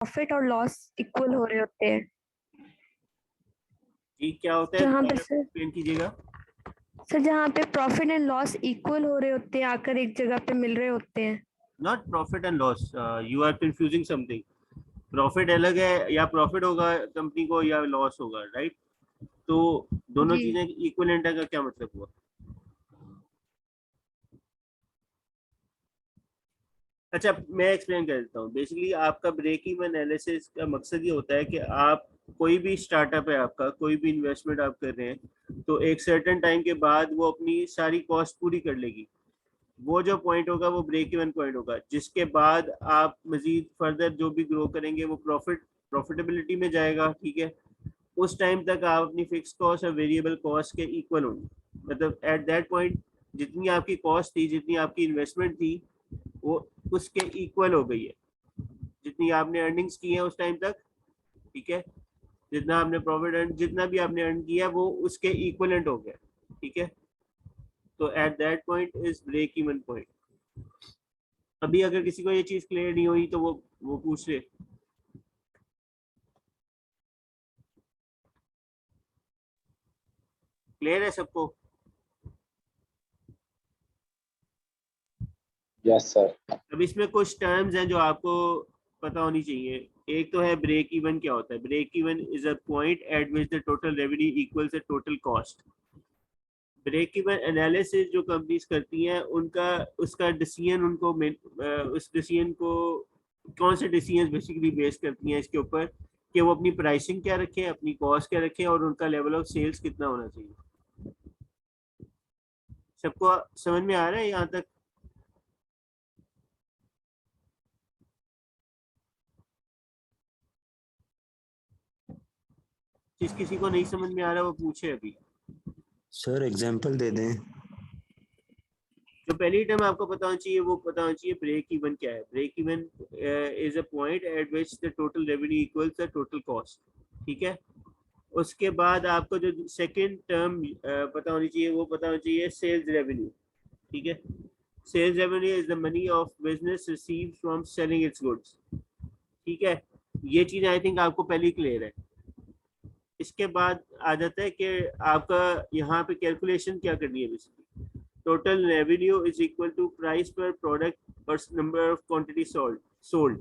Profit और loss equal हो रहे होते हैं। जी क्या होता है, जहाँ पे सर एक्सप्लेन कीजिएगा। जहाँ पे प्रॉफिट एंड लॉस इक्वल हो रहे होते हैं, आकर एक जगह पे मिल रहे होते हैं। Not profit and loss, you are confusing something. Profit अलग है, या प्रॉफिट होगा कंपनी को या लॉस होगा, राइट? तो दोनों जी चीजें इक्विवेलेंट है का क्या मतलब हुआ? अच्छा, मैं एक्सप्लेन कर देता हूँ। बेसिकली आपका ब्रेक इवन एनालिसिस का मकसद ये होता है कि आप कोई भी स्टार्टअप है, आपका कोई भी इन्वेस्टमेंट आप कर रहे हैं, तो एक सर्टेन टाइम के बाद वो अपनी सारी कॉस्ट पूरी कर लेगी। वो जो पॉइंट होगा वो ब्रेक इवन पॉइंट होगा, जिसके बाद आप मजीद फर्दर जो भी ग्रो करेंगे वो प्रॉफिटेबिलिटी में जाएगा, ठीक है? उस टाइम तक आप अपनी फिक्स कॉस्ट और वेरिएबल कॉस्ट के इक्वल होंगे। मतलब एट दैट पॉइंट जितनी आपकी कॉस्ट थी, जितनी आपकी इन्वेस्टमेंट थी, वो उसके इक्वल हो गई है। जितनी आपने अर्निंग्स की है उस टाइम तक, ठीक है, जितना आपने प्रॉफिट अर्न, जितना भी आपने अर्न किया वो उसके इक्वलेंट हो गया, ठीक है? तो at that point is break even point. अभी अगर किसी को ये चीज क्लियर नहीं हुई तो वो पूछ ले। क्लियर है सबको? Yes sir. अब इसमें कुछ टर्म्स हैं जो आपको पता होनी चाहिए। एक तो है ब्रेक इवन। क्या होता है break even? Is a point at which the total revenue equals the total cost. Break even analysis जो कंपनीज करती हैं, उनका उसका डिसीजन उनको उस डिसीजन को, कौन से डिसीजन बेसिकली बेस करती हैं इसके ऊपर कि वो अपनी प्राइसिंग क्या रखें, अपनी कॉस्ट क्या रखें, और उनका लेवल ऑफ सेल्स कितना होना चाहिए। सबको समझ में आ रहा है यहाँ तक? किसी को नहीं समझ में आ रहा वो पूछे अभी। सर एग्जांपल दे दें। जो पहली टर्म आपको पता होना चाहिए वो पता होना चाहिए ब्रेक इवन क्या है। Break even is a point at which the total revenue equals the total cost, ठीक है? उसके बाद आपको जो सेकंड टर्म पता होनी चाहिए वो पता होना चाहिए सेल्स रेवेन्यू, ठीक है? Sales revenue is the money of business receive from selling its goods, ठीक है? ये चीज आई थिंक आपको पहले क्लियर है। इसके बाद आ जाता है कि आपका यहाँ पे कैलकुलेशन क्या करनी है। Basically total revenue is equal to price पर प्रोडक्ट पर number of quantity sold.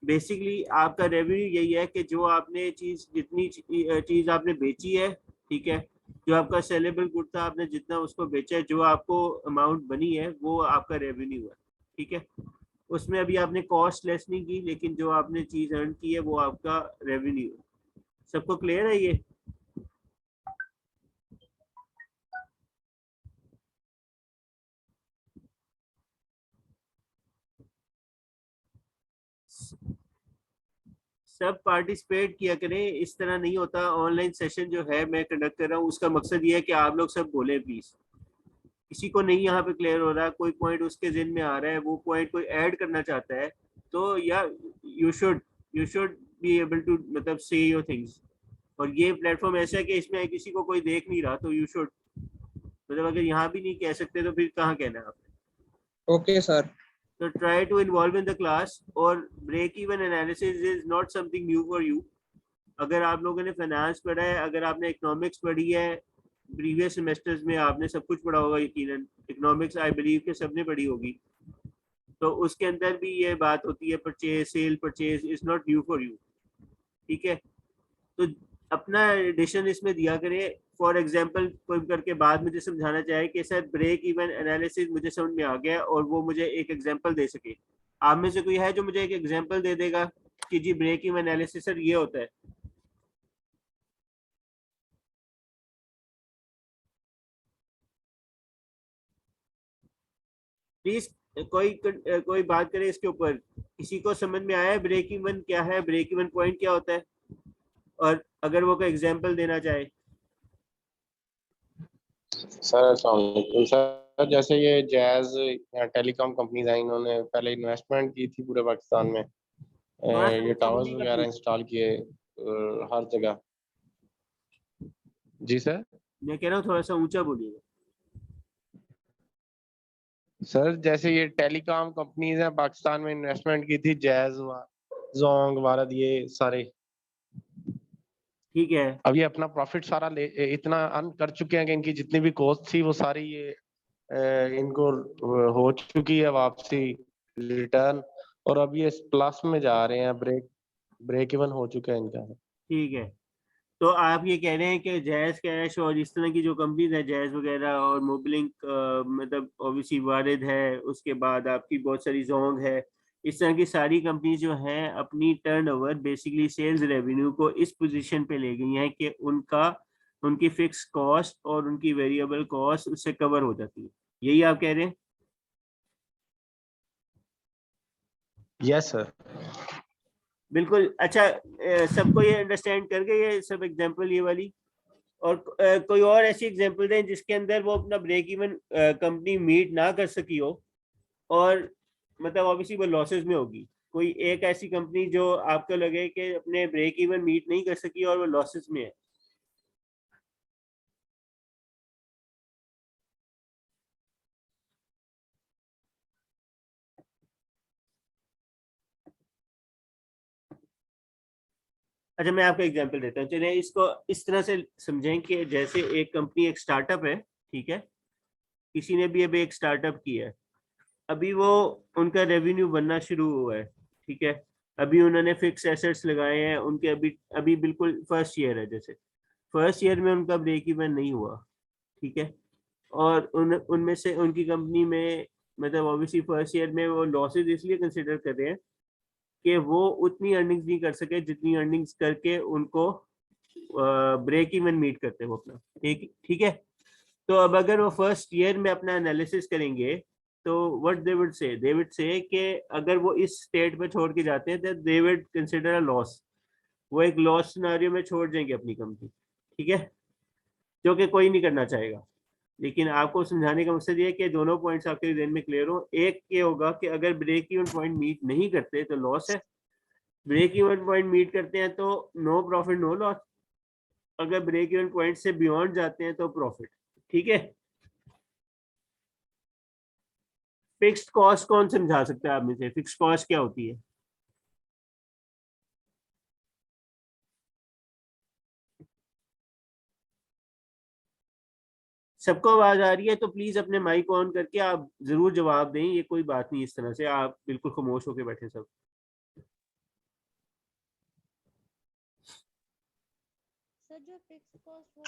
Basically आपका रेवेन्यू यही है कि जो आपने चीज, जितनी चीज आपने बेची है, ठीक है, जो आपका सेलेबल गुड था, आपने जितना उसको बेचा है, जो आपको अमाउंट बनी है वो आपका रेवेन्यू है, ठीक है? उसमें अभी आपने कॉस्ट लेस नहीं की, लेकिन जो आपने चीज अर्न की है वो आपका रेवेन्यू है। सबको क्लियर है ये? सब पार्टिसिपेट किया करें। इस तरह नहीं होता। ऑनलाइन सेशन जो है मैं कंडक्ट कर रहा हूँ, उसका मकसद ये है कि आप लोग सब बोले प्लीज। किसी को नहीं यहाँ पे क्लियर हो रहा, कोई पॉइंट उसके जिन में आ रहा है, वो पॉइंट कोई ऐड करना चाहता है, तो या you should be able to मतलब से योर थिंग्स। और ये प्लेटफॉर्म ऐसा है कि इसमें किसी को कोई देख नहीं रहा, तो यू शुड, मतलब अगर यहाँ भी नहीं कह सकते तो फिर कहाँ कहना है आपने? Okay sir. So try to involve in the class. और break even analysis is not something new for you. अगर आप लोगों ने फाइनेंस पढ़ा है, अगर आपने इकोनॉमिक्स पढ़ी है, प्रीवियस सेमेस्टर्स में आपने सब कुछ पढ़ा होगा यकीनन। इकोनॉमिक्स आई बिलीव के सबने पढ़ी होगी, तो उसके अंदर भी ये बात होती है purchase sale purchase is not new for you, ठीक है? तो अपना एडिशन इसमें दिया करें। फॉर एग्जांपल कोई करके बाद मुझे समझाना चाहे कि सर ब्रेक इवन एनालिसिस मुझे समझ में आ गया, और वो मुझे एक एग्जांपल दे सके। आप में से कोई है जो मुझे एक एग्जांपल दे देगा कि जी ब्रेक इवन एनालिसिस सर ये होता है? प्लीज कोई बात करे इसके ऊपर। किसी को समझ में आया है ब्रेक इवन क्या है, ब्रेक इवन पॉइंट क्या होता है? और अगर वो कोई एग्जांपल देना चाहे। सर अस्सलाम वालेकुम सर। जैसे ये जैज या टेलीकॉम कंपनीज हैं, इन्होंने पहले इन्वेस्टमेंट की थी पूरे पाकिस्तान में, थोड़ा सा ये ऊंचा टावर्स बोलिएगा वगैरह प्लीज। इंस्टॉल किए हर जगह। जी सर। मैं कह रहा हूँ थोड़ा सा ऊंचा बोलिएगा। सर जैसे ये टेलीकॉम कंपनीज हैं, पाकिस्तान में इन्वेस्टमेंट की थी, जैज हुआ, जोंग वारद ये सारे, ठीक है। अब ये अपना प्रॉफिट सारा इतना अर्न कर चुके हैं कि इनकी जितनी भी कॉस्ट थी वो सारी ये इनको हो चुकी है वापसी रिटर्न, और अब ये प्लस में जा रहे हैं, ब्रेक इवन हो चुका है इनका। ठीक है, तो आप ये कह रहे हैं कि जैज कैश और इस तरह की जो कंपनीज है, जैज वगैरह और मोबिलिंक, मतलब ऑब्वियसली वारिद है, उसके बाद आपकी बहुत सारी जोंग है, इस तरह की सारी कंपनीज जो हैं अपनी टर्नओवर बेसिकली सेल्स रेवेन्यू को इस पोजीशन पे ले गई हैं कि उनकी फिक्स कॉस्ट और उनकी वेरिएबल कॉस्ट उससे कवर हो जाती है, यही आप कह रहे हैं? Yes sir. बिल्कुल। अच्छा, सबको ये अंडरस्टैंड कर गए ये सब एग्जांपल ये वाली? और कोई और ऐसी एग्जांपल दें जिसके अंदर वो अपना ब्रेक इवन कंपनी मीट ना कर सकी हो और मतलब ऑब्वियसली वो लॉसेस में होगी। कोई एक ऐसी कंपनी जो आपको लगे कि अपने ब्रेक इवन मीट नहीं कर सकी और वो लॉसेस में है। अच्छा, मैं आपको एग्जांपल देता हूँ। चलिए इसको इस तरह से समझें कि जैसे एक कंपनी, एक स्टार्टअप है, ठीक है, किसी ने भी अभी एक स्टार्टअप किया है, अभी वो उनका रेवेन्यू बनना शुरू हुआ है, ठीक है, अभी उन्होंने फिक्स एसेट्स लगाए हैं, उनके अभी अभी बिल्कुल फर्स्ट ईयर है, जैसे फर्स्ट ईयर में उनका ब्रेक इवन नहीं हुआ, ठीक है, और उनमें से उनकी कंपनी में मतलब ऑब्वियसली फर्स्ट ईयर में वो लॉसेज इसलिए कंसिडर कर रहे हैं कि वो उतनी अर्निंग्स नहीं कर सके जितनी अर्निंग्स करके उनको ब्रेक इवन मीट करते हैं वो अपना, ठीक ठीक है। तो अब अगर वो फर्स्ट ईयर में अपना एनालिसिस करेंगे तो व्हाट दे वुड से कि अगर वो इस स्टेट पे छोड़ के जाते हैं तो they would consider a loss, वो एक लॉस सिनेरियो में छोड़ देंगे अपनी कंपनी, ठीक है, जो कि कोई नहीं करना चाहेगा। लेकिन आपको समझाने का मकसद ये है कि दोनों पॉइंट्स आपके ज़हन में क्लियर हो। एक ये होगा कि अगर ब्रेक इवन पॉइंट मीट नहीं करते तो लॉस है, ब्रेक इवन पॉइंट मीट करते हैं तो नो प्रॉफिट नो लॉस, अगर ब्रेक इवन पॉइंट से बियॉन्ड जाते हैं तो प्रॉफिट, ठीक है। फिक्स्ड कॉस्ट कौन समझा सकता है आप में से? फिक्स्ड कॉस्ट क्या होती है? सबको आवाज आ रही है तो प्लीज अपने माइक ऑन करके आप जरूर जवाब दें, ये कोई बात नहीं इस तरह से आप बिल्कुल खामोश होकर बैठे सब। सर जो फिक्स कॉस्ट वो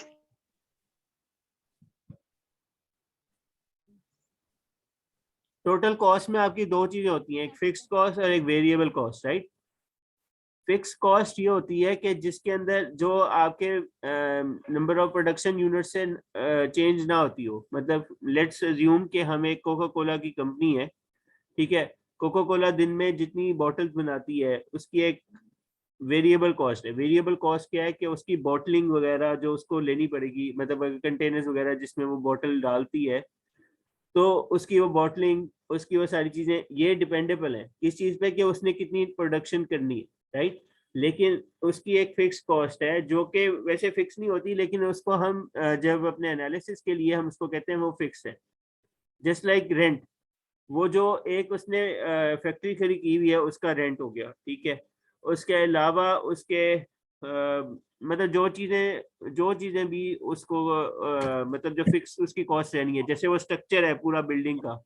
टोटल कॉस्ट में आपकी दो चीजें होती हैं, एक फिक्स्ड कॉस्ट और एक variable cost, right. Fix cost ये होती है कि जिसके अंदर जो आपके नंबर ऑफ प्रोडक्शन यूनिट से चेंज ना होती हो, मतलब लेट्स अज्यूम कि हम एक कोका कोला की कंपनी है, ठीक है, कोका कोला दिन में जितनी बॉटल्स बनाती है उसकी एक वेरिएबल कॉस्ट है। वेरिएबल कॉस्ट क्या है कि उसकी बॉटलिंग वगैरह जो उसको लेनी पड़ेगी, मतलब कंटेनर्स वगैरह जिसमें वो बॉटल डालती है, तो उसकी वो बॉटलिंग, उसकी वो सारी चीजें ये डिपेंडेबल है किस चीज पे कि उसने कितनी प्रोडक्शन करनी है, राइट। लेकिन उसकी एक फिक्स कॉस्ट है जो कि वैसे फिक्स नहीं होती, लेकिन उसको हम जब अपने एनालिसिस के लिए हम उसको कहते हैं वो फिक्स है। जस्ट लाइक रेंट, वो जो एक उसने फैक्ट्री खड़ी की हुई है उसका रेंट हो गया, ठीक है। उसके अलावा उसके मतलब जो चीज़ें भी उसको मतलब जो फिक्स उसकी कॉस्ट रहनी है, जैसे वो स्ट्रक्चर है पूरा बिल्डिंग का,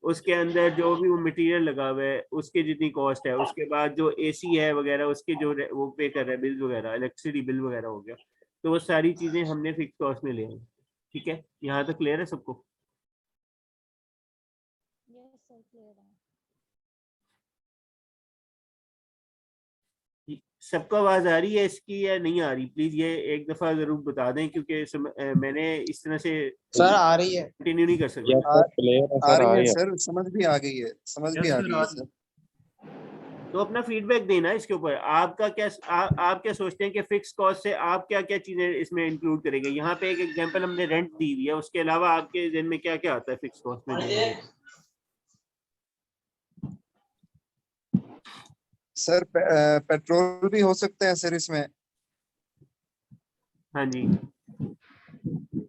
उसके अंदर जो भी वो मटेरियल लगा हुआ है उसके जितनी कॉस्ट है, उसके बाद जो एसी है वगैरह उसके जो वो पे कर रहा है बिल वगैरह, इलेक्ट्रिसिटी बिल वगैरह हो गया, तो वो सारी चीज़ें हमने फिक्स कॉस्ट में ले आई, ठीक है। यहाँ तक क्लियर है सबको? यस सर क्लियर है। सबको आवाज आ रही है इसकी या नहीं आ रही? प्लीज ये एक दफा जरूर बता दें क्योंकि मैंने इस तरह से सर आ रही है, कंटिन्यू नहीं कर सकता। यस सर, क्लियर है आ सर, आ रही है रही है। सर, समझ भी आ गई है, समझ भी आ गई है सर। तो अपना फीडबैक देना इसके ऊपर, आपका क्या आप क्या सोचते हैं कि फिक्स कॉस्ट से आप क्या क्या चीजें इसमें इंक्लूड करेंगे? यहाँ पे एक एग्जांपल हमने रेंट दी हुई है, उसके अलावा आपके दिन में क्या क्या आता है फिक्स कॉस्ट में? सर पेट्रोल भी हो सकते हैं सर इसमें। हाँ जी।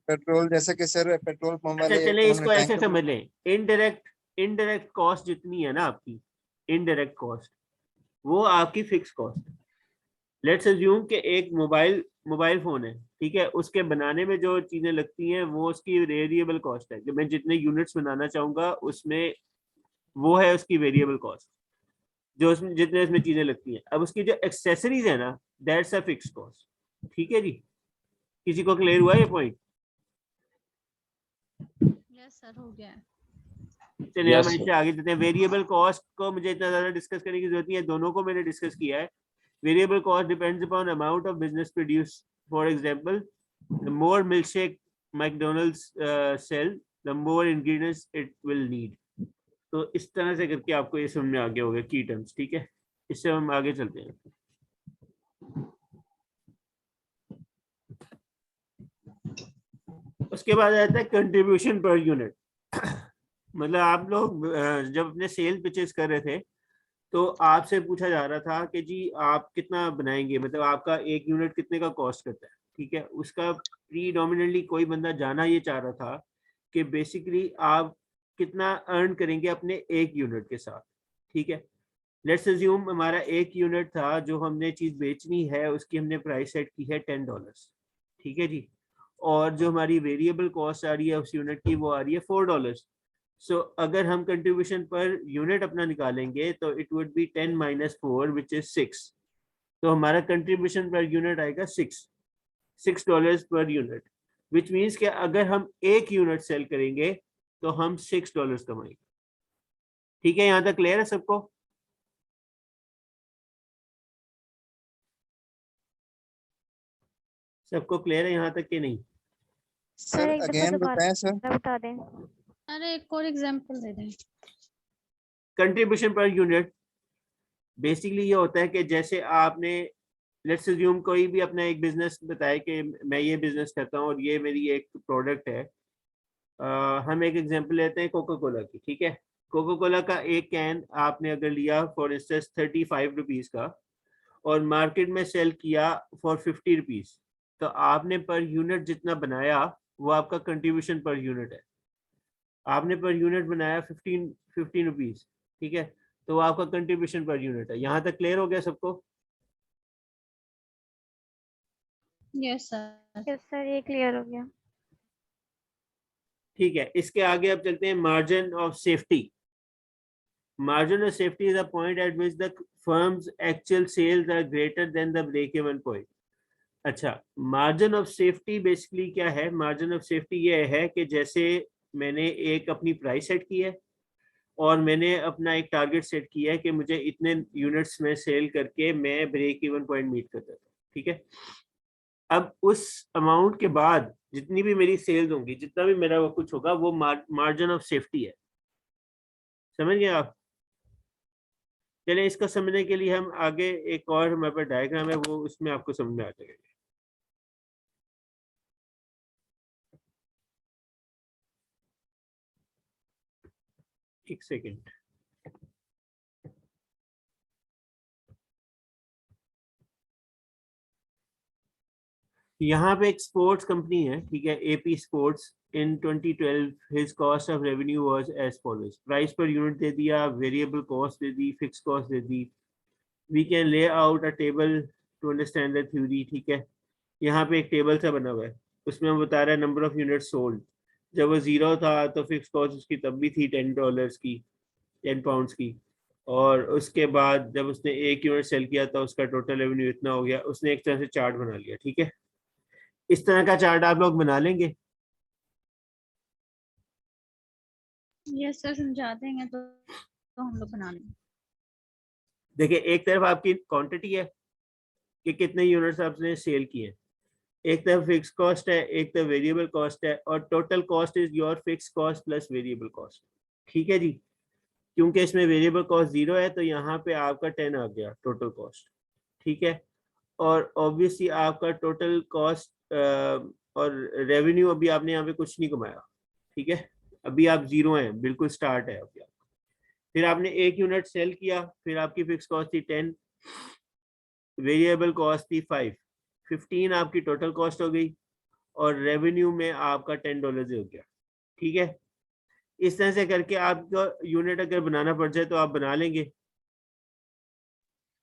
पेट्रोल जैसे कि सर पेट्रोल पंप अच्छा वाले चले इसको उन्होंने ऐसे टैंकर, समझ लें, इनडायरेक्ट कॉस्ट जितनी है ना आपकी, इनडायरेक्ट कॉस्ट वो आपकी फिक्स कॉस्ट। लेट्स अज्यूम कि एक मोबाइल फोन है, ठीक है, उसके बनाने में जो चीजें लगती हैं वो उसकी वेरिएबल कॉस्ट है, कि मैं जितने यूनिट्स बनाना चाहूंगा उसमें वो है उसकी वेरिएबल कॉस्ट, जो उसमें जितने उसमें चीजें लगती हैं। अब उसकी जो एक्सेसरीज है ना, दैट्स अ फिक्स कॉस्ट। ठीक है जी, किसी को क्लियर हुआ ये पॉइंट? यस सर, हो गया है। चलिए हम Yes, इससे sir. आगे चलते हैं। वेरिएबल कॉस्ट को मुझे इतना ज्यादा डिस्कस करने की जरूरत नहीं है, दोनों को मैंने डिस्कस किया है। Variable cost depends upon amount of business produce. For example, the more milkshake McDonald's sell, the more ingredients it will need. तो इस तरह से करके आपको ये समझ में आ गया होगा की टर्म्स। ठीक है, इससे हम आगे चलते हैं। उसके बाद आता है कंट्रीब्यूशन पर यूनिट। मतलब आप लोग जब अपने सेल पिचेस कर रहे थे तो आपसे पूछा जा रहा था कि जी आप कितना बनाएंगे, मतलब आपका एक यूनिट कितने का कॉस्ट करता है। ठीक है, उसका प्रीडोमिनेटली कोई बंदा जाना ये चाह रहा था कि बेसिकली आप कितना अर्न करेंगे अपने एक यूनिट के साथ। ठीक है, लेट्स अज्यूम हमारा एक यूनिट था, जो हमने चीज बेचनी है उसकी हमने प्राइस सेट की है $10। ठीक है जी, और जो हमारी वेरिएबल कॉस्ट आ रही है उस यूनिट की वो आ रही है $4। सो अगर हम कंट्रीब्यूशन पर यूनिट अपना निकालेंगे तो it would be 10 - 4 which is 6। तो हमारा कंट्रीब्यूशन पर यूनिट आएगा $6 पर यूनिट, विच मीन्स कि अगर हम एक यूनिट सेल करेंगे तो हम $6 कमाएंगे। ठीक है, यहाँ तक क्लियर है सबको? सबको क्लियर है यहाँ तक कि नहीं? सर सर एक दफा अगेन बताएं सर। दोबारा बता दें। अरे एक और एग्जांपल दे दें। कंट्रीब्यूशन पर यूनिट बेसिकली ये होता है कि जैसे आपने लेट्स अज्यूम कोई भी अपना एक बिजनेस बताए कि मैं ये बिजनेस करता हूँ और ये मेरी एक प्रोडक्ट है। हम एक एग्जांपल लेते हैं कोका कोला की। ठीक है, कोका कोला का एक कैन आपने अगर लिया फॉर इंस्टेंस 35 रुपीज का और मार्केट में सेल किया फॉर 50 रुपीज, तो आपने पर यूनिट जितना बनाया वो आपका कंट्रीब्यूशन पर यूनिट है। आपने पर यूनिट बनाया 15 रुपीज। ठीक है, तो वो आपका कंट्रीब्यूशन पर यूनिट है। यहाँ तक क्लियर हो गया सबको? Yes sir. यस सर, ये क्लियर हो गया। ठीक है, इसके आगे अब चलते हैं margin of safety. Margin of safety is a point at which the firm's actual sales are greater than the break-even point. अच्छा, मार्जिन ऑफ सेफ्टी बेसिकली क्या है? मार्जिन ऑफ सेफ्टी ये है कि जैसे मैंने एक अपनी प्राइस सेट की है और मैंने अपना एक टारगेट सेट किया है कि मुझे इतने यूनिट्स में सेल करके मैं ब्रेक इवन पॉइंट मीट कर देता हूँ। ठीक है, अब उस अमाउंट के बाद जितनी भी मेरी सेल्स होंगी, जितना भी मेरा वो कुछ होगा, वो मार्जिन ऑफ सेफ्टी है। समझ गए आप? चलिए, इसको समझने के लिए हम आगे एक और हमारे पास डायग्राम है, वो उसमें आपको समझ में आ जाएगा। एक सेकेंड। यहाँ पे एक स्पोर्ट्स कंपनी है, ठीक है, AP sports. In 2012 his cost of revenue was as follows. Price per unit दे दिया, वेरिएबल कॉस्ट दे दी, फिक्स कॉस्ट दे दी। We can lay out a table to understand the theory. ठीक है, यहाँ पे एक टेबल सा बना हुआ है, उसमें हम बता रहे हैं नंबर ऑफ यूनिट सोल्ड। जब वो 0 था तो फिक्स कॉस्ट उसकी तब भी थी $10 की, 10 पाउंड्स की। और उसके बाद जब उसने एक यूनिट सेल किया तो उसका टोटल रेवेन्यू इतना हो गया। उसने एक तरह से चार्ट बना लिया। ठीक है, इस तरह का चार्ट आप लोग बना लेंगे? यस सर, समझा देंगे तो हम लोग बना लेंगे। देखिए, एक तरफ आपकी क्वांटिटी है कि कितने यूनिट्स आपने सेल किए, एक तरफ फिक्स कॉस्ट है, एक तरफ वेरिएबल कॉस्ट है, और total cost is your fix cost plus variable cost. ठीक है जी, क्योंकि इसमें वेरिएबल कॉस्ट 0 है तो यहाँ पे आपका 10 आ गया टोटल कॉस्ट। ठीक है, और ऑब्वियसली आपका टोटल कॉस्ट और रेवेन्यू अभी आपने यहाँ पे कुछ नहीं कमाया। ठीक है, अभी आप 0 हैं, बिल्कुल स्टार्ट है अभी। फिर आपने एक यूनिट सेल किया, फिर आपकी फिक्स कॉस्ट थी 10, वेरिएबल कॉस्ट थी 5, 15 आपकी टोटल कॉस्ट हो गई, और रेवेन्यू में आपका $10 हो गया। ठीक है, इस तरह से करके आपको यूनिट अगर बनाना पड़ जाए तो आप बना लेंगे।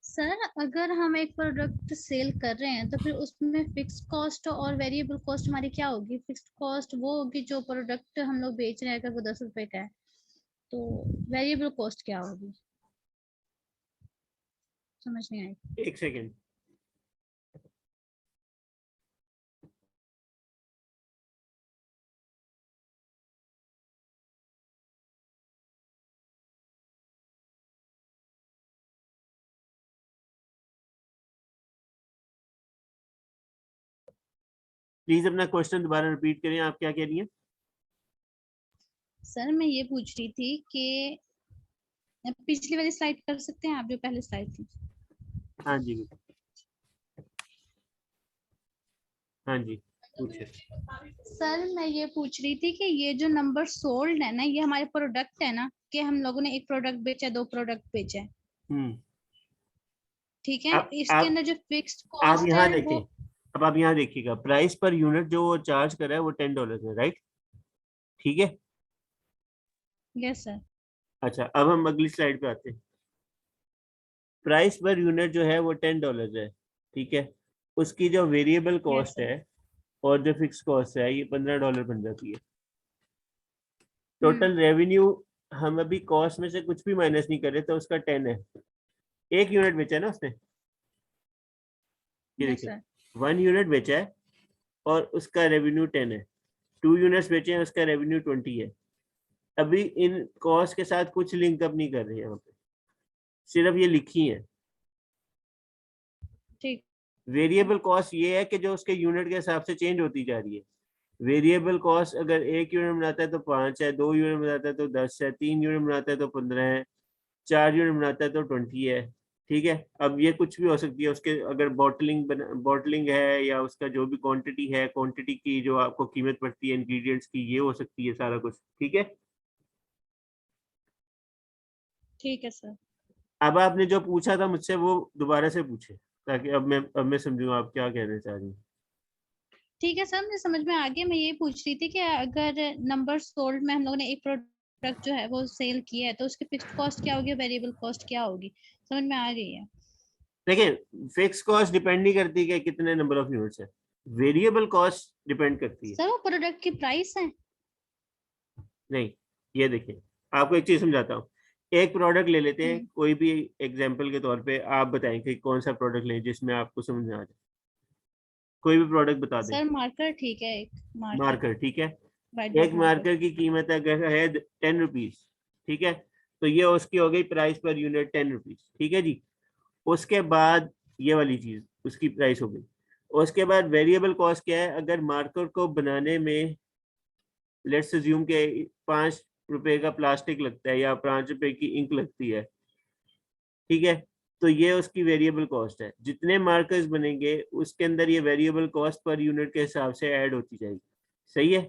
सर अगर हम एक प्रोडक्ट सेल कर रहे हैं तो फिर उसमें फिक्स कॉस्ट और वेरिएबल कॉस्ट हमारी क्या होगी? फिक्स्ड कॉस्ट वो होगी जो प्रोडक्ट हम लोग बेच रहे हैं, अगर वो 10 रुपए का है, तो वेरिएबल कॉस्ट क्या होगी? समझ नहीं आई। एक सेकेंड, प्लीज अपना क्वेश्चन दोबारा रिपीट करें, आप क्या कह रही हैं? सर मैं ये पूछ रही थी कि पिछली वाली स्लाइड कर सकते हैं आप, जो पहले स्लाइड थी? हाँ जी, हाँ जी, पूछिए। सर मैं ये पूछ रही थी कि ये जो नंबर सोल्ड है ना, ये हमारे प्रोडक्ट है ना, कि हम लोगों ने एक प्रोडक्ट बेचा, 2 प्रोडक्ट बेचे, हम्म, ठीक है? आप इसके आप अंदर जो फिक्स्ड आप कॉस्ट यहाँ है देखें, वो। अब आप यहाँ देखिएगा, प्राइस पर यूनिट जो वो चार्ज कर रहा है वो $10 है, राइट? ठीक है। Yes sir. अच्छा, अब हम अगली स्लाइड पे आते हैं। प्राइस पर यूनिट जो है वो $10 है, ठीक है। उसकी जो वेरिएबल यस कॉस्ट सर। है और जो फिक्स कॉस्ट है ये $15 बन जाती है। हम्म। टोटल रेवेन्यू हम अभी कॉस्ट में से कुछ भी माइनस नहीं कर रहे, तो उसका 10 है। एक यूनिट बेचा है ना उसने, ये यस देखिए, सर। 1 यूनिट बेचा है और उसका रेवेन्यू 10 है। 2 यूनिट्स बेचे हैं, उसका रेवेन्यू 20 है। अभी इन कॉस्ट के साथ कुछ लिंकअप नहीं कर रहे हैं यहाँ पे, सिर्फ ये लिखी है। ठीक। वेरिएबल कॉस्ट ये है कि जो उसके यूनिट के हिसाब से चेंज होती जा रही है। वेरिएबल कॉस्ट अगर 1 यूनिट बनाता है तो 5 है, 2 यूनिट बनाता है तो 10 है, 3 यूनिट बनाता है तो 15 है, 4 यूनिट बनाता है तो 20 है। ठीक है, अब ये कुछ भी हो सकती है उसके, अगर बॉटलिंग है या उसका जो भी क्वांटिटी है, क्वांटिटी की जो आपको कीमत पड़ती है इंग्रेडिएंट्स की, ये हो सकती है सारा कुछ। ठीक है, ठीक है सर। अब आपने जो पूछा था मुझसे वो दोबारा से पूछे, ताकि अब मैं समझूंगा आप क्या कहना चाह रही हैं। ठीक है सर, मुझे समझ में आ गया। मैं ये पूछ रही थी कि अगर नंबर सोल्ड में हम लोगों ने एक प्रोडक्ट जो है वो सेल किया है, तो उसकी फिक्स्ड कॉस्ट क्या होगी, वेरिएबल कॉस्ट क्या होगी? समझ में आ गई है। देखिए, फिक्स कॉस्ट डिपेंड नहीं करती कि कितने नंबर ऑफ यूनिट्स है, वेरिएबल कॉस्ट डिपेंड करती है। सर वो प्रोडक्ट की प्राइस है। नहीं, ये देखिए, आपको एक चीज समझाता हूँ। एक प्रोडक्ट ले लेते हैं, हम्म। कोई भी एग्जांपल के तौर पे आप बताएं कि कौन सा प्रोडक्ट लें जिसमें आपको समझ में आ जाए। कोई भी प्रोडक्ट बता दें। सर मार्कर ठीक है, एक मार्कर, मार्कर, ठीक है। व्हाइट एक डॉट मार्कर। मार्कर की कीमत अगर है 10 रुपीज, ठीक है, तो ये उसकी हो गई प्राइस पर यूनिट 10 रुपीज। ठीक है जी। उसके बाद ये वाली चीज उसकी प्राइस हो गई। उसके बाद वेरिएबल कॉस्ट क्या है, अगर मार्कर को बनाने में लेट्स अज्यूम के 5 रुपए का प्लास्टिक लगता है या 5 रुपए की इंक लगती है, ठीक है, तो ये उसकी वेरिएबल कॉस्ट है। जितने मार्कर्स बनेंगे उसके अंदर ये वेरिएबल कॉस्ट पर यूनिट के हिसाब से ऐड होती जाएगी। सही है।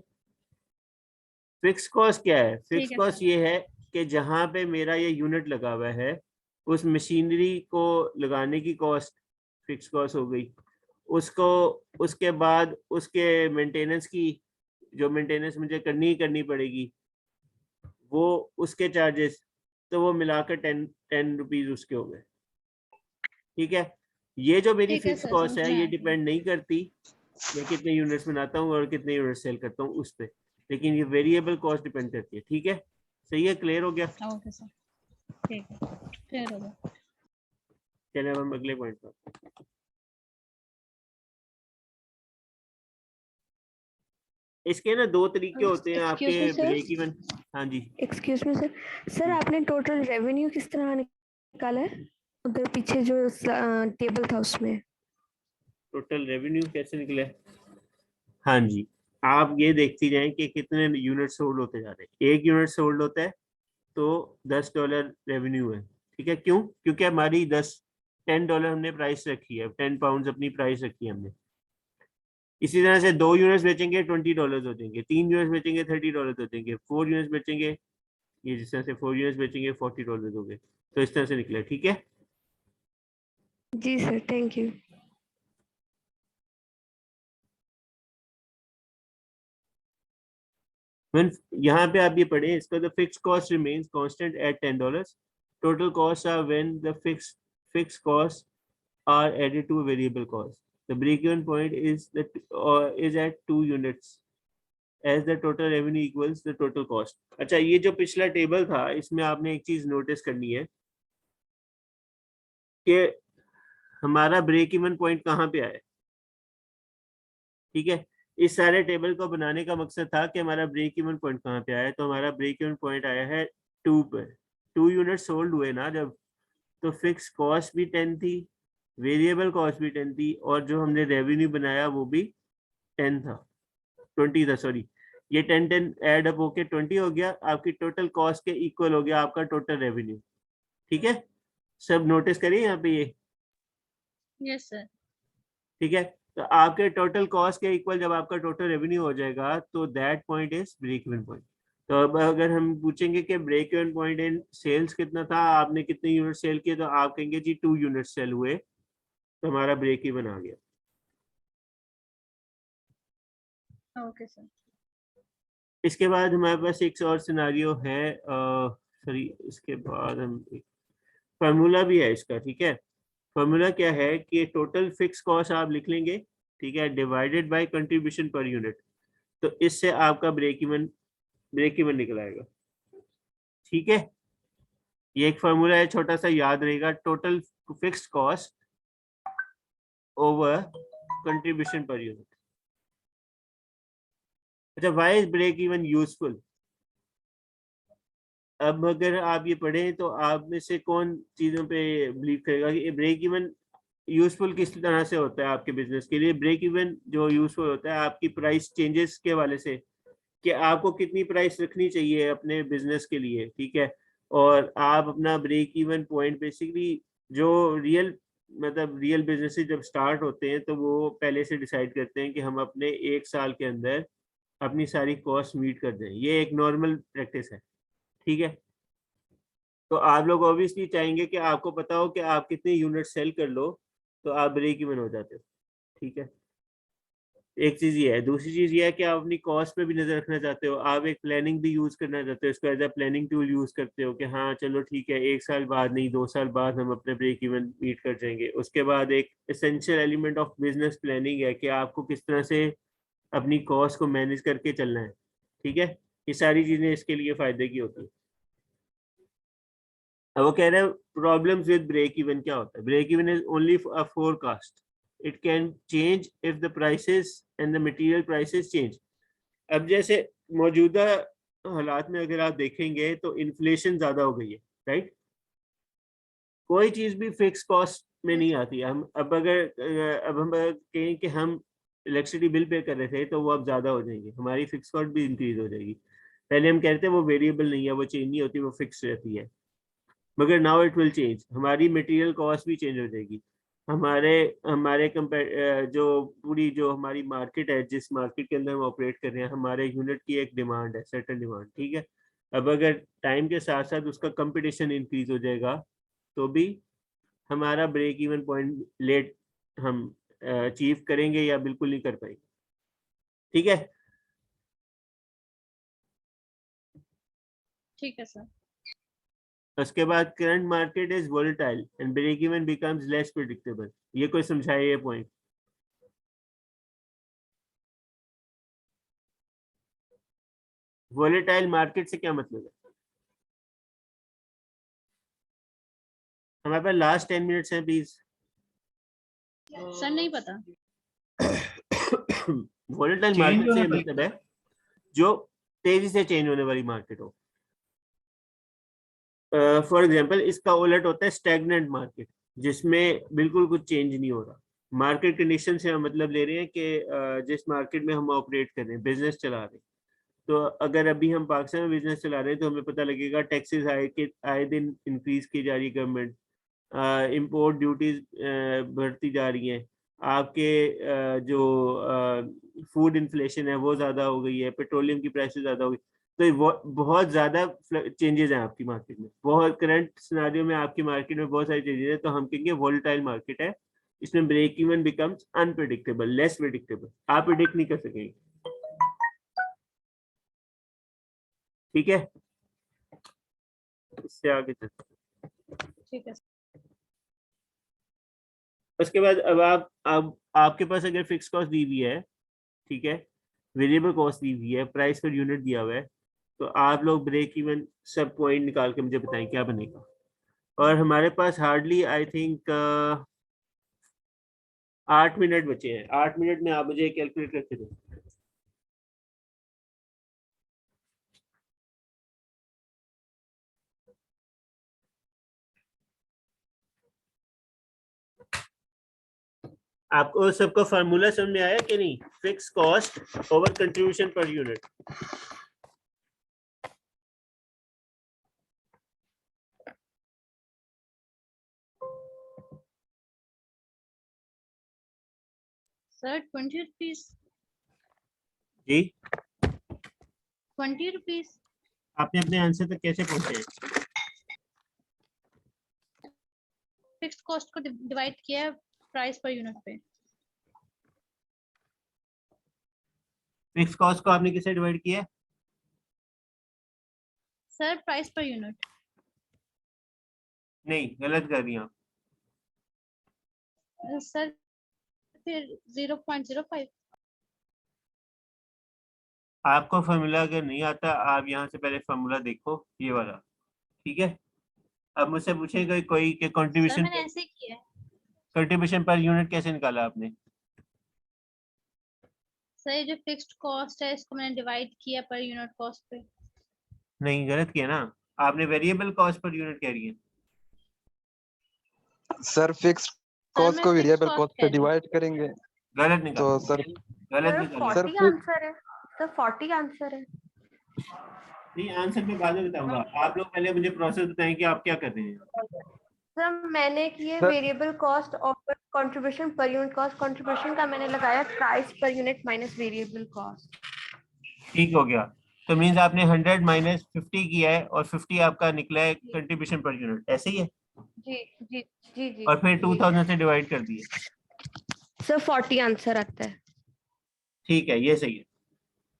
फिक्स कॉस्ट क्या है? फिक्स ठीक है कॉस्ट सर। ये है कि जहां पे मेरा ये यूनिट लगा हुआ है उस मशीनरी को लगाने की कॉस्ट फिक्स कॉस्ट हो गई। उसको, उसके बाद उसके मेंटेनेंस की, जो मेंटेनेंस मुझे करनी पड़ेगी, वो उसके चार्जेस, तो वो मिलाकर 10 रुपीज उसके हो गए। ठीक है। ये जो मेरी ठीक है फिक्स सर, कॉस्ट समझ है में ये आ गया। डिपेंड नहीं करती मैं कितने यूनिट्स बनाता हूँ और कितने यूनिट सेल करता हूँ उस पर, लेकिन ये वेरिएबल कॉस्ट डिपेंड करती है। ठीक है, सही है, क्लियर हो गया? Okay sir. ठीक है, क्लियर हो गया। चलिए अब हम अगले पॉइंट पर। इसके ना दो तरीके होते हैं एक्सक्यूज आपके मी सर, ब्रेक इवन। हाँ जी। एक्सक्यूज मी सर, सर आपने टोटल रेवेन्यू किस तरह निकाला है? उधर पीछे जो टेबल था उसमें। टोटल रेवेन्यू कैसे निकले? हाँ जी, आप ये देखती जाएं कि कितने यूनिट सोल्ड होते जा रहे हैं। 1 यूनिट सोल्ड होता है तो $10 रेवेन्यू है। ठीक है, क्यों? क्योंकि हमारी $10 हमने प्राइस रखी है, £10 अपनी प्राइस रखी है हमने। इसी तरह से 2 यूनिट्स बेचेंगे $20 हो जाएंगे, 3 यूनिट्स बेचेंगे $30 हो जाएंगे, 4 यूनिट्स बेचेंगे, ये जिस तरह से 4 यूनिट्स बेचेंगे $40 हो गए। तो इस तरह से निकला। ठीक है। जी सर, थैंक यू। When यहाँ पे आप ये पढ़ें इसका, the fixed cost remains constant at $10. Total costs are when the fixed fixed costs are added to a variable cost. The break-even point is at 2 units as the total revenue equals the total cost. अच्छा, ये जो पिछला table था इसमें आपने एक चीज notice करनी है कि हमारा ब्रेक इवन पॉइंट कहाँ पे आया। ठीक है, इस सारे टेबल को बनाने का मकसद था कि हमारा ब्रेक इवन पॉइंट कहाँ पे आया है। तो हमारा ब्रेक इवन पॉइंट आया है 2 पर। 2 यूनिट सोल्ड हुए ना जब, तो फिक्स कॉस्ट भी 10 थी, वेरिएबल कॉस्ट भी 10 थी, और जो हमने रेवेन्यू बनाया वो भी 10 था, 20 था सॉरी। ये 10 ऐड अप होके 20 हो गया, आपकी टोटल कॉस्ट के इक्वल हो गया आपका टोटल रेवेन्यू। ठीक है, सब नोटिस करिए यहाँ पे ये। Yes sir. ठीक है, तो आपके टोटल कॉस्ट के इक्वल जब आपका टोटल रेवेन्यू हो जाएगा तो that point is break even point. तो अब अगर हम पूछेंगे कि break even point in sales कितना था, आपने कितने यूनिट सेल किए, तो आप कहेंगे जी 2 यूनिट सेल हुए, तो हमारा ब्रेक इवन आ गया। Okay sir. इसके बाद हमारे पास एक और सिनारियो है, सॉरी इसके बाद हम फार्मूला भी है इसका। ठीक है, फार्मूला क्या है कि टोटल फिक्स कॉस्ट आप लिख लेंगे, ठीक है, divided by contribution per unit, तो इससे आपका ब्रेक इवन निकल आएगा। ठीक है, ये एक फार्मूला है, छोटा सा याद रहेगा, total fixed cost over contribution per unit. अच्छा, why is break even useful? अब अगर आप ये पढ़ें तो आप में से कौन चीजों पे बिलीव करेगा कि ब्रेक इवन यूजफुल किस तरह से होता है आपके बिजनेस के लिए? ब्रेक इवन जो यूजफुल होता है आपकी प्राइस चेंजेस के हवाले से, कि आपको कितनी प्राइस रखनी चाहिए अपने बिजनेस के लिए। ठीक है, और आप अपना ब्रेक इवन पॉइंट बेसिकली जो रियल रियल बिजनेस जब स्टार्ट होते हैं तो वो पहले से डिसाइड करते हैं कि हम अपने 1 साल के अंदर अपनी सारी कॉस्ट मीट कर दें। ये एक नॉर्मल प्रैक्टिस है। ठीक है, तो आप लोग ऑब्वियसली चाहेंगे कि आपको पता हो कि आप कितने यूनिट सेल कर लो तो आप ब्रेक इवन हो जाते हो। ठीक है, एक चीज ये है। दूसरी चीज ये है कि आप अपनी कॉस्ट पे भी नजर रखना चाहते हो, आप एक प्लानिंग भी यूज करना चाहते हो, इसको as a planning tool use करते हो कि हाँ चलो ठीक है 1 साल बाद नहीं 2 साल बाद हम अपने ब्रेक इवन मीट कर जाएंगे। उसके बाद एक essential element of business planning है कि आपको किस तरह से अपनी कॉस्ट को मैनेज करके चलना है। ठीक है, ये सारी चीजें इसके लिए फायदे की होती है। अब वो कह रहे हैं प्रॉब्लम्स विद ब्रेक इवन क्या होता है? Break even is only a forecast, it can change if the prices and the material prices change. अब जैसे मौजूदा हालात में अगर आप देखेंगे तो इन्फ्लेशन ज्यादा हो गई है, राइट? कोई चीज भी फिक्स कॉस्ट में नहीं आती है। हम अब हम कहें कि हम इलेक्ट्रिसिटी बिल पे कर रहे थे तो वो अब ज्यादा हो जाएंगे, हमारी फिक्स कॉस्ट भी इंक्रीज हो जाएगी। पहले हम कहते हैं वो वेरिएबल नहीं है, वो चेंज नहीं होती, वो फिक्स रहती है, मगर नाउ इट विल चेंज। हमारी मटेरियल कॉस्ट भी चेंज हो जाएगी। हमारे हमारे जो पूरी जो हमारी मार्केट है, जिस मार्केट के अंदर हम ऑपरेट कर रहे हैं, हमारे यूनिट की एक डिमांड है, सर्टेन डिमांड। ठीक है, अब अगर टाइम के साथ साथ उसका कंपटीशन इंक्रीज हो जाएगा तो भी हमारा ब्रेक इवन पॉइंट लेट हम अचीव करेंगे या बिल्कुल नहीं कर पाएंगे। ठीक है, ठीक है सर। उसके बाद current market is volatile and break even becomes less predictable. ये कोई समझाए ये पॉइंट? वोलेटाइल मार्केट से क्या मतलब है? हमारे पास लास्ट 10 मिनट्स हैं प्लीज। सर नहीं पता। वोलेटाइल मार्केट से मतलब है जो तेजी से चेंज होने वाली मार्केट हो। फॉर एग्जांपल इसका उलट होता है स्टैग्नेंट मार्केट, जिसमें बिल्कुल कुछ चेंज नहीं हो रहा। मार्केट कंडीशन से हम मतलब ले रहे हैं कि जिस मार्केट में हम ऑपरेट कर रहे हैं, बिजनेस चला रहे हैं, तो अगर अभी हम पाकिस्तान में बिजनेस चला रहे हैं तो हमें पता लगेगा टैक्सेस आए दिन इंक्रीज की जा रही है गवर्नमेंट, इंपोर्ट ड्यूटीज बढ़ती जा रही हैं, आपके जो फूड इन्फ्लेशन है वो ज़्यादा हो गई है, पेट्रोलियम की प्राइसेस ज़्यादा हो गई। तो ये बहुत ज़्यादा चेंजेस हैं आपकी मार्केट में, बहुत करंट सिनेरियो में आपकी मार्केट में बहुत सारी चेंजेस है। तो हम कहेंगे वोलेटाइल मार्केट है, इसमें break even becomes unpredictable, less predictable, आप प्रिडिक्ट नहीं कर सकेंगे। ठीक है, इससे आगे चलते हैं। ठीक है। उसके बाद अब आपके पास अगर फिक्स कॉस्ट दी हुई है, ठीक है, वेरिएबल कॉस्ट दी हुई है, प्राइस पर यूनिट दिया हुआ है, तो आप लोग ब्रेक इवन सब पॉइंट निकाल के मुझे बताएं क्या बनेगा। और हमारे पास हार्डली आई थिंक 8 मिनट बचे हैं। 8 मिनट में आप मुझे कैलकुलेट करके दें। आपको सबको फार्मूला समझ में आया कि नहीं? Fix cost over contribution per unit. Sir 20 rupees. जी 20 रुपीज। आपने अपने आंसर तक कैसे पहुंचे? फिक्स कॉस्ट को डिवाइड किया है प्राइस पर यूनिट पे। फिक्स कॉस्ट को आपने किससे डिवाइड किया? Sir price per unit. नहीं, गलत कर दिया। सर फिर 0.05। आपको फार्मूला अगर नहीं आता, आप यहाँ से पहले फार्मूला देखो, ये वाला, ठीक है। अब मुझसे पूछेगा कोई कि सर मैंने ऐसे किया है। कंट्रीब्यूशन पर यूनिट कैसे निकाला आपने? सर ये जो फिक्स्ड कॉस्ट है इसको मैंने डिवाइड किया पर यूनिट कॉस्ट पे। नहीं, गलत किया ना, आपने वेरिएबल कॉस्ट पर यूनिट कह रही है। सर फिक्स सर कॉस्ट मैं को फिक्स्ड वेरिएबल कॉस्ट कॉस्ट कह पे रही हूँ। डिवाइड करेंगे गलत निकाला, तो सर गलत सर निकाला। सर 40 आंसर है। सर 40 आंसर है। नहीं, आंसर मैं बाद में बताऊंगा। आप लोग पहले मुझे प्रोसेस बताएं कि आप क्या कर रहे हैं। सर मैंने किए सर वेरिएबल कॉस्ट और contribution per unit cost. Contribution का मैंने लगाया price per unit minus variable cost. ठीक हो गया। तो मींस आपने 100 माइनस 50 किया है और 50 आपका निकला है कंट्रीब्यूशन पर यूनिट, ऐसे ही है। जी जी जी जी। और फिर जी 2000 से डिवाइड कर दिए। सर 40 आंसर आता है। ठीक है, ये सही है।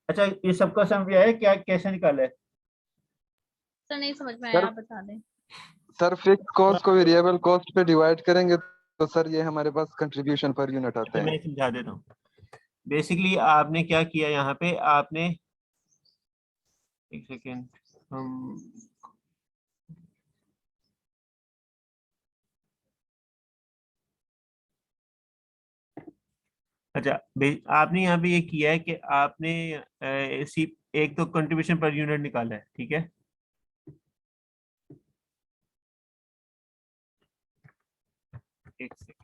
अच्छा, ये सबका समझ में आया क्या कैसे निकाला है? सर नहीं समझ में आया, सर आप बता दें। सर फिक्स कॉस्ट को वेरिएबल कॉस्ट पे डिवाइड करेंगे तो सर ये हमारे पास कंट्रीब्यूशन पर यूनिट आता तो है। मैं समझा देता हूँ। बेसिकली आपने क्या किया यहाँ पे, आपने एक सेकेंड, हम अच्छा आपने यहाँ पे ये किया है कि आपने एक तो कंट्रीब्यूशन पर यूनिट निकाला है, ठीक है। एक सेकेंड,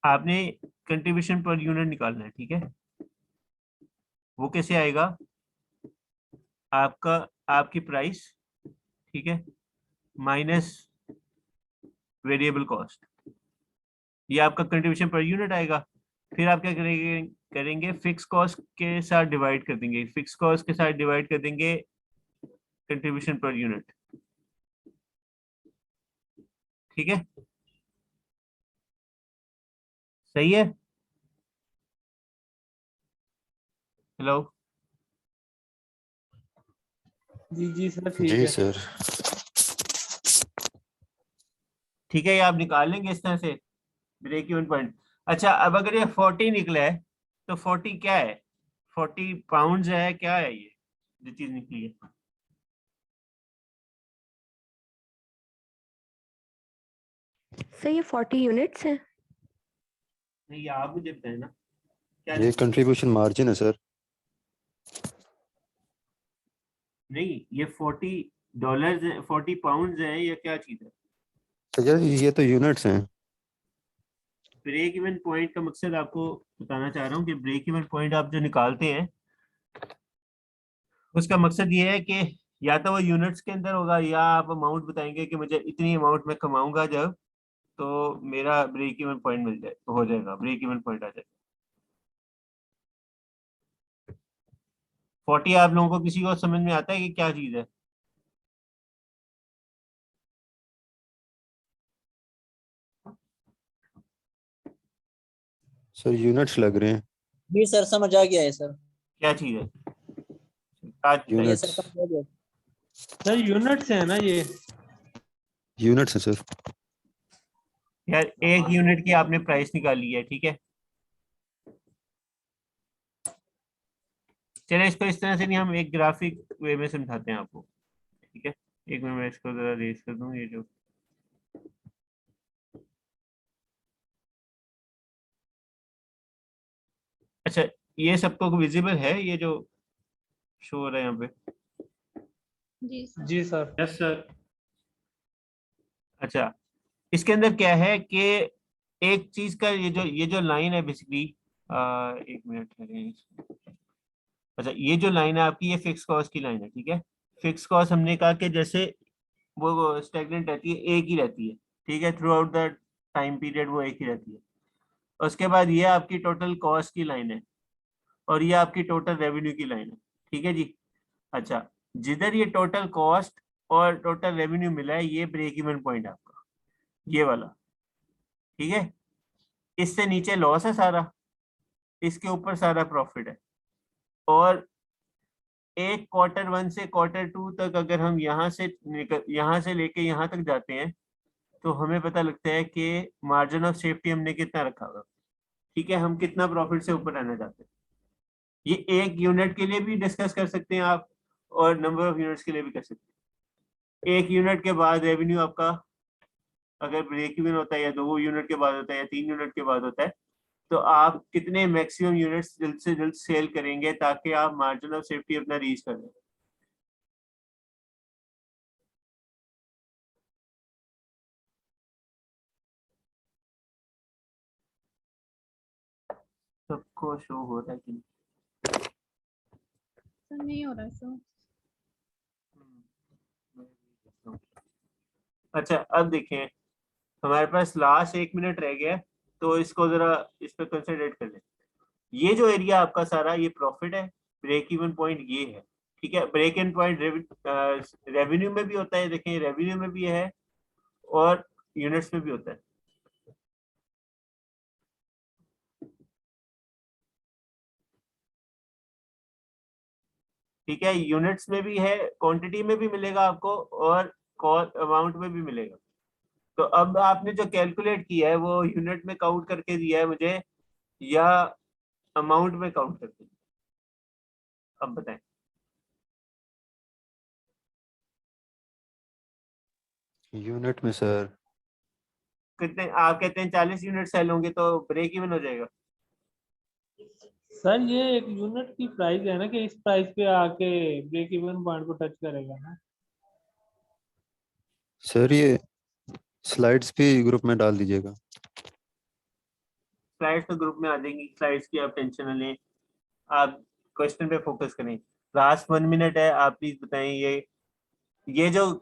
आपने कंट्रीब्यूशन पर यूनिट निकालना है, ठीक है। वो कैसे आएगा? आपका आपकी प्राइस, ठीक है, माइनस वेरिएबल कॉस्ट, ये आपका कंट्रीब्यूशन पर यूनिट आएगा। फिर आप क्या करेंगे फिक्स कॉस्ट के साथ डिवाइड कर देंगे, फिक्स कॉस्ट के साथ डिवाइड कर देंगे कंट्रीब्यूशन पर यूनिट, ठीक है। सही है? हेलो? जी सर ठीक जी है। सर। ठीक है, ये आप निकाल लेंगे इस तरह से ब्रेक इवन पॉइंट। अच्छा, अब अगर ये 40 निकला है तो 40 क्या है? 40 पाउंड्स है, क्या है ये जो चीज निकली है? सर ये 40 यूनिट्स हैं। नहीं, ये आप मुझे बताए ना क्या ये कंट्रीब्यूशन मार्जिन है सर। नहीं, ये 40 डॉलर्स है, 40 पाउंड्स है या क्या चीज है? सर ये तो यूनिट्स हैं। ब्रेक इवन पॉइंट का मकसद आपको बताना चाह रहा हूँ कि ब्रेक इवन पॉइंट आप जो निकालते हैं उसका मकसद ये है कि या तो वो यूनिट्स के अंदर होगा या आप अमाउंट बताएंगे कि मुझे इतनी अमाउंट में कमाऊंगा जब, तो मेरा ब्रेक इवन पॉइंट मिल जाए, तो हो जाएगा, ब्रेक इवन पॉइंट आ जाएगा। 40 आप लोगों को किसी को समझ में आता है कि क्या चीज है? सर यूनिट्स लग रहे हैं। जी सर समझ आ गया है सर। क्या चीज है? आज बताइए। ये सर यूनिट्स समझ आ गया। सर यूनिट से है ना ये? यूनिट्स हैं सर। यार एक यूनिट की आपने प्राइस निकाली है, ठीक है। चलिए इसको इस तरह से नहीं, हम एक ग्राफिक वे में समझाते हैं आपको, ठीक है। एक मिनट में इसको जरा रेज कर दूं, ये जो अच्छा, ये सबको विजिबल है ये जो शो हो रहा है यहाँ पे? जी सर। जी सर। Yes sir. अच्छा, इसके अंदर क्या है कि एक चीज का ये जो लाइन है बेसिकली, एक मिनट ठहरिए। अच्छा, ये जो लाइन है आपकी, ये फिक्स कॉस्ट की लाइन है, ठीक है। फिक्स कॉस्ट हमने कहा कि जैसे वो स्टेगनेंट रहती है, एक ही रहती है, ठीक है, through out the time period वो एक ही रहती है। उसके बाद ये आपकी टोटल कॉस्ट की लाइन है और ये आपकी टोटल रेवेन्यू की लाइन है, ठीक है जी। अच्छा, जिधर ये टोटल कॉस्ट और टोटल रेवेन्यू मिला है, ये ब्रेक इवन पॉइंट आपका, ये वाला, ठीक है। इससे नीचे लॉस है सारा, इसके ऊपर सारा प्रॉफिट है। और एक क्वार्टर 1 से क्वार्टर 2 तक अगर हम यहाँ से लेके यहाँ तक जाते हैं तो हमें पता लगता है कि मार्जिन ऑफ सेफ्टी हमने कितना रखा हुआ, ठीक है, हम कितना प्रॉफिट से ऊपर रहना चाहते हैं। ये एक यूनिट के लिए भी डिस्कस कर सकते हैं आप और नंबर ऑफ यूनिट्स के लिए भी कर सकते हैं। एक यूनिट के बाद रेवेन्यू आपका अगर ब्रेक इवन होता है, या 2 यूनिट के बाद होता है, या 3 यूनिट के बाद होता है, तो आप कितने मैक्सिमम यूनिट्स जल्द से जल्द सेल करेंगे ताकि आप मार्जिन ऑफ सेफ्टी अपना रीच कर लें। सबको शो हो रहा है कि नहीं? सर नहीं हो रहा शो। अच्छा, अब देखें, हमारे पास लास्ट 1 मिनट रह गया है, तो इसको जरा इस पर कंसंट्रेट कर लें। ये जो एरिया आपका सारा ये प्रॉफिट है, ब्रेक इवन पॉइंट ये है, ठीक है। ब्रेक इवन पॉइंट रेवेन्यू में भी होता है, देखें रेवेन्यू में भी है और यूनिट्स में भी होता है, ठीक है। यूनिट्स में भी है, क्वांटिटी में भी मिलेगा आपको और अमाउंट में भी मिलेगा। तो अब आपने जो कैलकुलेट किया है वो यूनिट में काउंट करके दिया है मुझे या अमाउंट में काउंट करके? अब बताएं। यूनिट में सर। कितने आप कहते हैं? 40 यूनिट सेल होंगे तो ब्रेक इवन हो जाएगा? सर ये एक यूनिट की प्राइस है ना कि इस प्राइस पे आके ब्रेक इवन पॉइंट को टच करेगा ना? सर ये स्लाइड्स भी ग्रुप में डाल दीजिएगा। स्लाइड्स तो ग्रुप में आ जाएंगी, स्लाइड्स की आप टेंशन न लें, आप क्वेश्चन पे फोकस करें। लास्ट 1 मिनट है, आप प्लीज बताएं ये जो